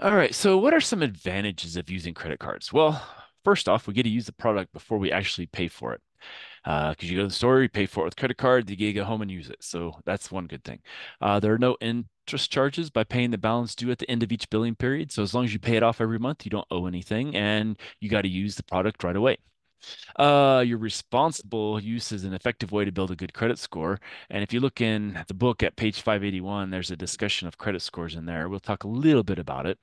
All right, so what are some advantages of using credit cards? Well, first off, we get to use the product before we actually pay for it. Because you go to the store, you pay for it with credit card, you get to go home and use it. So that's one good thing. There are no interest charges by paying the balance due at the end of each billing period. So as long as you pay it off every month, you don't owe anything, and you got to use the product right away. Your responsible use is an effective way to build a good credit score. And if you look in the book at page 581, there's a discussion of credit scores in there. We'll talk a little bit about it.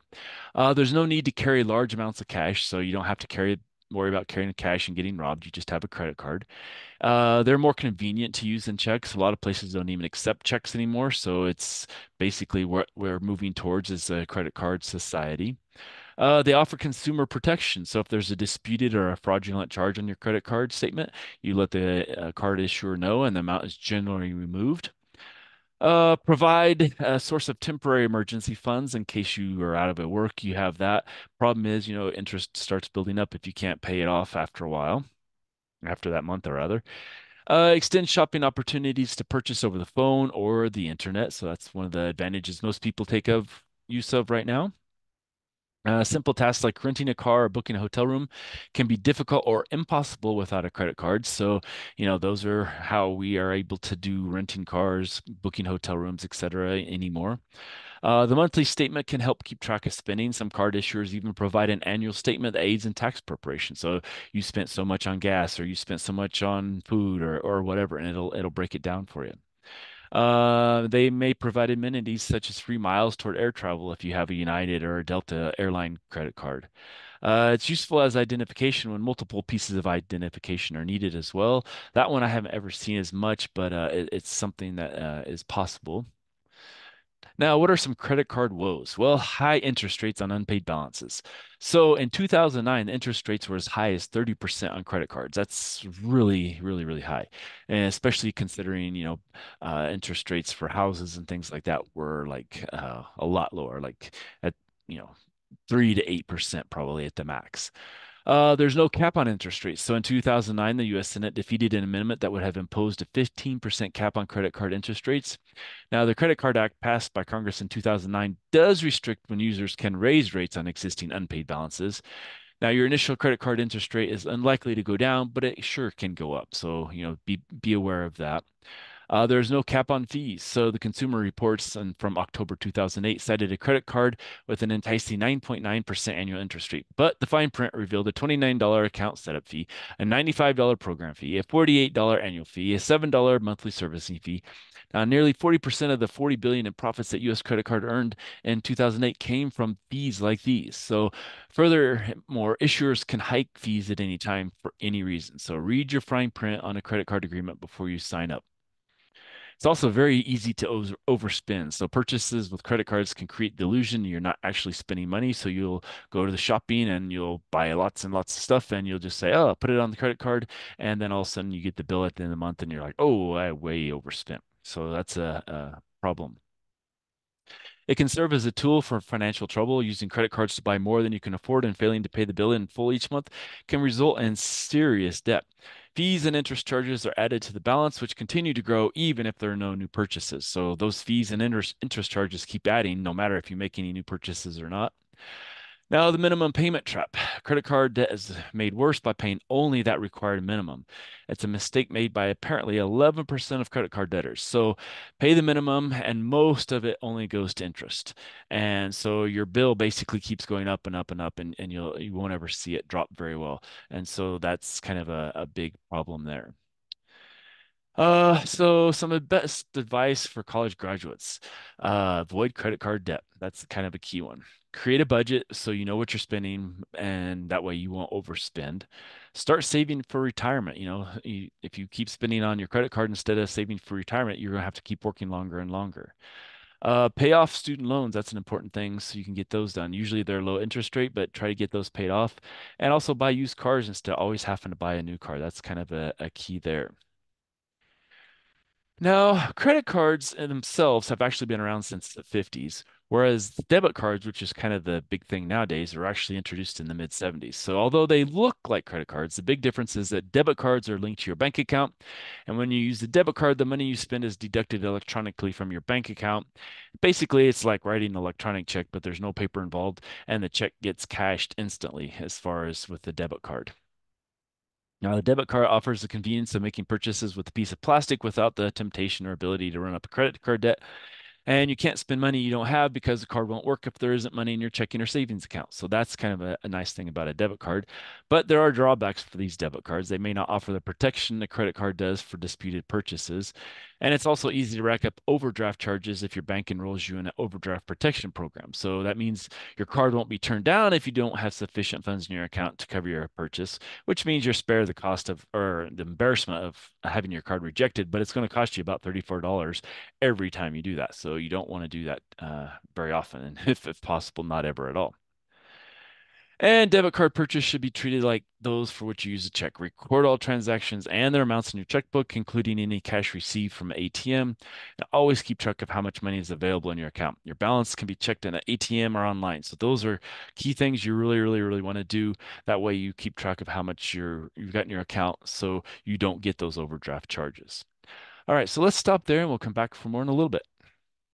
There's no need to carry large amounts of cash, so you don't have to worry about carrying cash and getting robbed. You just have a credit card. They're more convenient to use than checks. A lot of places don't even accept checks anymore, so it's basically what we're moving towards is a credit card society. They offer consumer protection. So if there's a disputed or a fraudulent charge on your credit card statement, you let the card issuer know, and the amount is generally removed. Provide a source of temporary emergency funds in case you are out of work. You have that. Problem is, interest starts building up if you can't pay it off after a while, after that month or other. Extend shopping opportunities to purchase over the phone or the internet. So that's one of the advantages most people take of use of right now. Simple tasks like renting a car or booking a hotel room can be difficult or impossible without a credit card. So, those are how we are able to do renting cars, booking hotel rooms, etc. anymore. The monthly statement can help keep track of spending. Some card issuers even provide an annual statement that aids in tax preparation. So you spent so much on gas, or you spent so much on food, or whatever, and it'll break it down for you. They may provide amenities such as free miles toward air travel if you have a United or a Delta airline credit card. It's useful as identification when multiple pieces of identification are needed as well. That one I haven't ever seen as much, but it's something that is possible. Now, what are some credit card woes? Well, high interest rates on unpaid balances. So in 2009, the interest rates were as high as 30% on credit cards. That's really, really, really high. And especially considering, interest rates for houses and things like that were like a lot lower, like at, you know, 3 to 8% probably at the max. There's no cap on interest rates. So in 2009, the U.S. Senate defeated an amendment that would have imposed a 15% cap on credit card interest rates. Now, the Credit Card Act passed by Congress in 2009 does restrict when users can raise rates on existing unpaid balances. Now, your initial credit card interest rate is unlikely to go down, but it sure can go up. So, be aware of that. There's no cap on fees. So the Consumer Reports from October 2008 cited a credit card with an enticing 9.9% annual interest rate. But the fine print revealed a $29 account setup fee, a $95 program fee, a $48 annual fee, a $7 monthly servicing fee. Now, nearly 40% of the 40 billion in profits that U.S. credit card earned in 2008 came from fees like these. So, furthermore, issuers can hike fees at any time for any reason. So, read your fine print on a credit card agreement before you sign up. It's also very easy to overspend. So purchases with credit cards can create the illusion you're not actually spending money. So you'll go to the shopping and you'll buy lots and lots of stuff and you'll just say, oh, put it on the credit card. And then all of a sudden you get the bill at the end of the month and you're like, oh, I way overspent. So that's a problem. It can serve as a tool for financial trouble. Using credit cards to buy more than you can afford and failing to pay the bill in full each month can result in serious debt. Fees and interest charges are added to the balance, which continue to grow even if there are no new purchases. So those fees and interest charges keep adding no matter if you make any new purchases or not. Now, the minimum payment trap. Credit card debt is made worse by paying only that required minimum. It's a mistake made by apparently 11% of credit card debtors. So pay the minimum, and most of it only goes to interest. And so your bill basically keeps going up and up and up, and you won't ever see it drop very well. And so that's kind of a big problem there. So some of the best advice for college graduates. Avoid credit card debt. That's kind of a key one. Create a budget so you know what you're spending, and that way you won't overspend. Start saving for retirement. If you keep spending on your credit card instead of saving for retirement, you're gonna have to keep working longer and longer. Pay off student loans. That's an important thing so you can get those done. Usually they're low interest rate, but try to get those paid off. And also buy used cars instead of always having to buy a new car. That's kind of a key there. Now, credit cards in themselves have actually been around since the 50s. Whereas the debit cards, which is kind of the big thing nowadays, are actually introduced in the mid 70s. So although they look like credit cards, the big difference is that debit cards are linked to your bank account. And when you use the debit card, the money you spend is deducted electronically from your bank account. Basically, it's like writing an electronic check, but there's no paper involved, and the check gets cashed instantly as far as with the debit card. Now, the debit card offers the convenience of making purchases with a piece of plastic without the temptation or ability to run up a credit card debt. And you can't spend money you don't have because the card won't work if there isn't money in your checking or savings account. So that's kind of a nice thing about a debit card. But there are drawbacks for these debit cards. They may not offer the protection a credit card does for disputed purchases. And it's also easy to rack up overdraft charges if your bank enrolls you in an overdraft protection program. So that means your card won't be turned down if you don't have sufficient funds in your account to cover your purchase, which means you're spared the cost of or the embarrassment of having your card rejected, but it's going to cost you about $34 every time you do that. So you don't want to do that very often, and if possible, not ever at all. And debit card purchase should be treated like those for which you use a check. Record all transactions and their amounts in your checkbook, including any cash received from an ATM. And always keep track of how much money is available in your account. Your balance can be checked in an ATM or online. So those are key things you really want to do. That way you keep track of how much you've got in your account so you don't get those overdraft charges. All right, so let's stop there and we'll come back for more in a little bit.